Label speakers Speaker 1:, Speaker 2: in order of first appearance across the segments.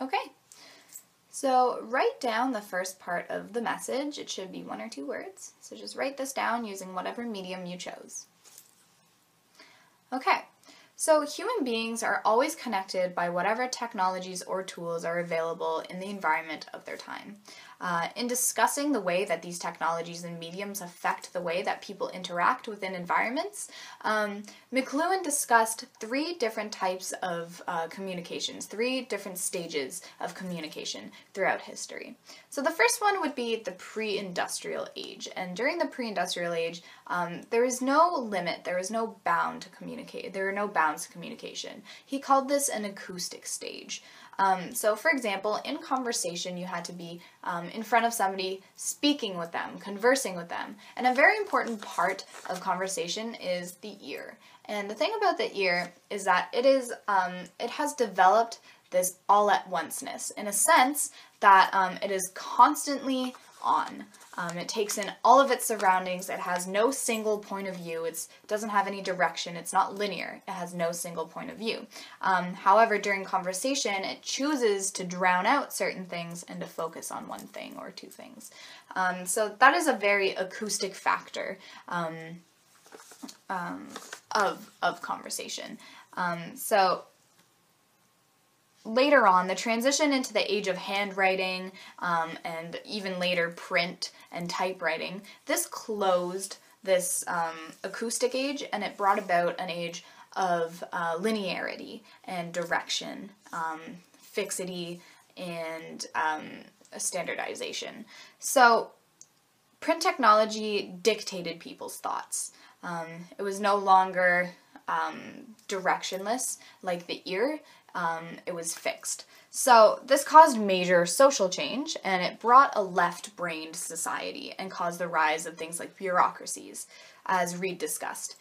Speaker 1: Okay, so write down the first part of the message. It should be 1 or 2 words. So just write this down using whatever medium you chose. Okay, so human beings are always connected by whatever technologies or tools are available in the environment of their time. In discussing the way that these technologies and mediums affect the way that people interact within environments, McLuhan discussed 3 different types of communications, 3 different stages of communication throughout history. So the first one would be the pre-industrial age, and during the pre-industrial age, there is no limit, there is no bound to communicate, there are no bounds to communication. He called this an acoustic stage. So for example, in conversation, you had to be in front of somebody, speaking with them, conversing with them. And a very important part of conversation is the ear. And the thing about the ear is that it has developed this all-at-onceness, in a sense that it is constantly on. It takes in all of its surroundings. It has no single point of view. It doesn't have any direction. It's not linear. It has no single point of view. However, during conversation, it chooses to drown out certain things and to focus on 1 thing or 2 things. So that is a very acoustic factor of conversation. So later on, the transition into the age of handwriting and even later print and typewriting, this closed this acoustic age, and it brought about an age of linearity and direction, fixity, and standardization. So print technology dictated people's thoughts. It was no longer directionless like the ear. It was fixed. So this caused major social change, and it brought a left-brained society and caused the rise of things like bureaucracies, as Reed discussed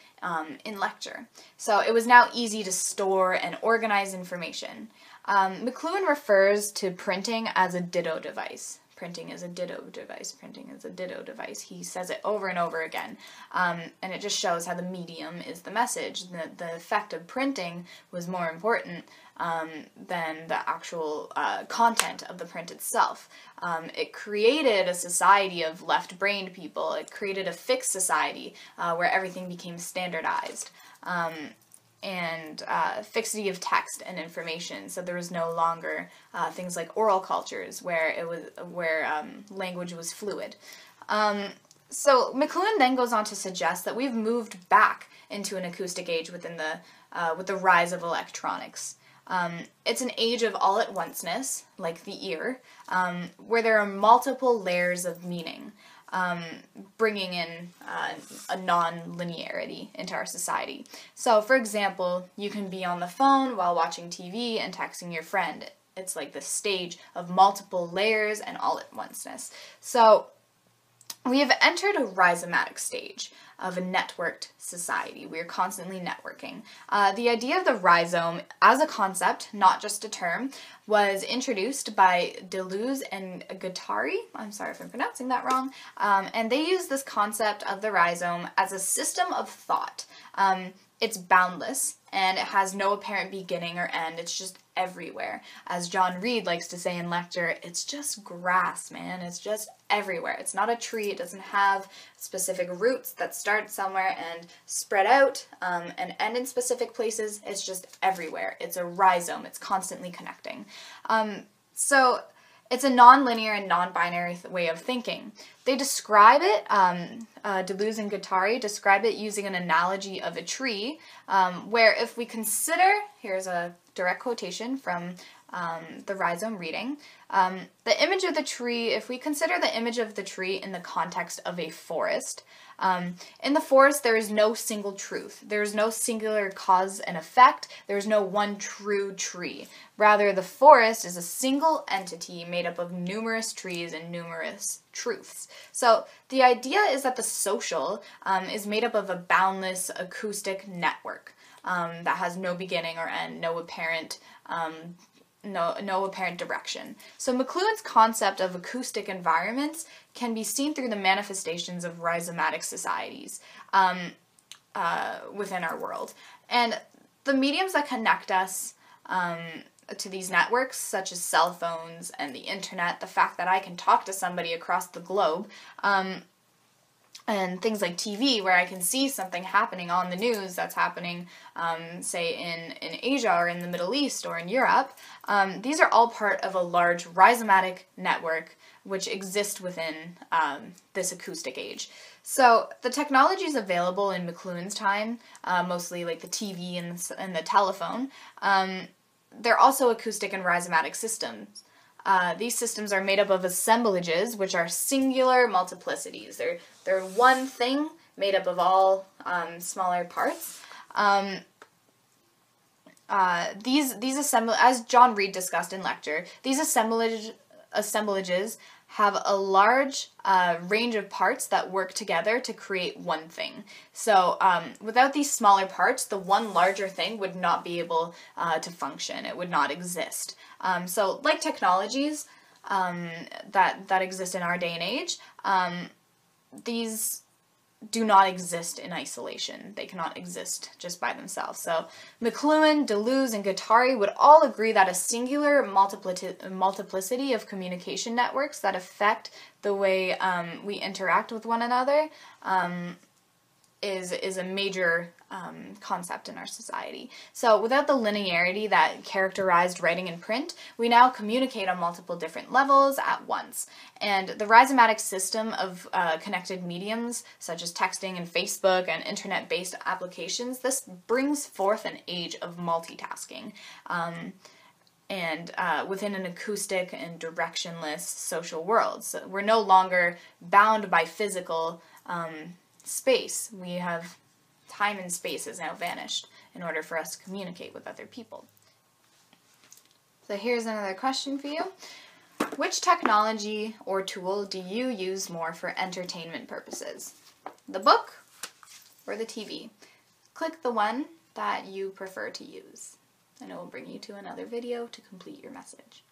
Speaker 1: in lecture. So it was now easy to store and organize information. McLuhan refers to printing as a ditto device. Printing is a ditto device. Printing is a ditto device. He says it over and over again. And it just shows how the medium is the message. The effect of printing was more important than the actual content of the print itself. It created a society of left-brained people. It created a fixed society where everything became standardized. And fixity of text and information. So there was no longer things like oral cultures where language was fluid. So McLuhan then goes on to suggest that we've moved back into an acoustic age with the rise of electronics. It's an age of all-at-onceness, like the ear, where there are multiple layers of meaning. Bringing in a non-linearity into our society. So, for example, you can be on the phone while watching TV and texting your friend. It's like this stage of multiple layers and all-at-onceness. So, we have entered a rhizomatic stage of a networked society. We are constantly networking. The idea of the rhizome as a concept, not just a term, was introduced by Deleuze and Guattari. I'm sorry if I'm pronouncing that wrong. And they used this concept of the rhizome as a system of thought. It's boundless, and it has no apparent beginning or end. It's just everywhere. As John Reed likes to say in lecture, it's just grass, man. It's just everywhere. It's not a tree. It doesn't have specific roots that start somewhere and spread out and end in specific places. It's just everywhere. It's a rhizome. It's constantly connecting. So it's a non-linear and non-binary way of thinking. They describe it, Deleuze and Guattari describe it using an analogy of a tree, where if we consider, here's a direct quotation from the Rhizome reading, the image of the tree, if we consider the image of the tree in the context of a forest, in the forest there is no single truth. There is no singular cause and effect. There is no one true tree. Rather, the forest is a single entity made up of numerous trees and numerous truths. So the idea is that the social is made up of a boundless acoustic network that has no beginning or end, no apparent direction. So McLuhan's concept of acoustic environments can be seen through the manifestations of rhizomatic societies within our world. And the mediums that connect us to these networks, such as cell phones and the internet, the fact that I can talk to somebody across the globe, and things like TV, where I can see something happening on the news that's happening, say, in Asia or in the Middle East or in Europe. These are all part of a large rhizomatic network which exist within this acoustic age. So the technologies available in McLuhan's time, mostly like the TV and the telephone, they're also acoustic and rhizomatic systems. These systems are made up of assemblages, which are singular multiplicities. They're one thing made up of all smaller parts. As John Reed discussed in lecture, these assemblages have a large range of parts that work together to create one thing. So without these smaller parts, the one larger thing would not be able to function. It would not exist. So like technologies that exist in our day and age, these do not exist in isolation. They cannot exist just by themselves. So McLuhan, Deleuze, and Guattari would all agree that a singular multiplicity of communication networks that affect the way we interact with one another is a major concept in our society. So without the linearity that characterized writing and print, we now communicate on multiple different levels at once. And the rhizomatic system of connected mediums, such as texting and Facebook and internet-based applications, this brings forth an age of multitasking. And within an acoustic and directionless social world. So we're no longer bound by physical space. We have time and space has now vanished in order for us to communicate with other people. So here's another question for you. Which technology or tool do you use more for entertainment purposes? The book or the TV? Click the one that you prefer to use, and it will bring you to another video to complete your message.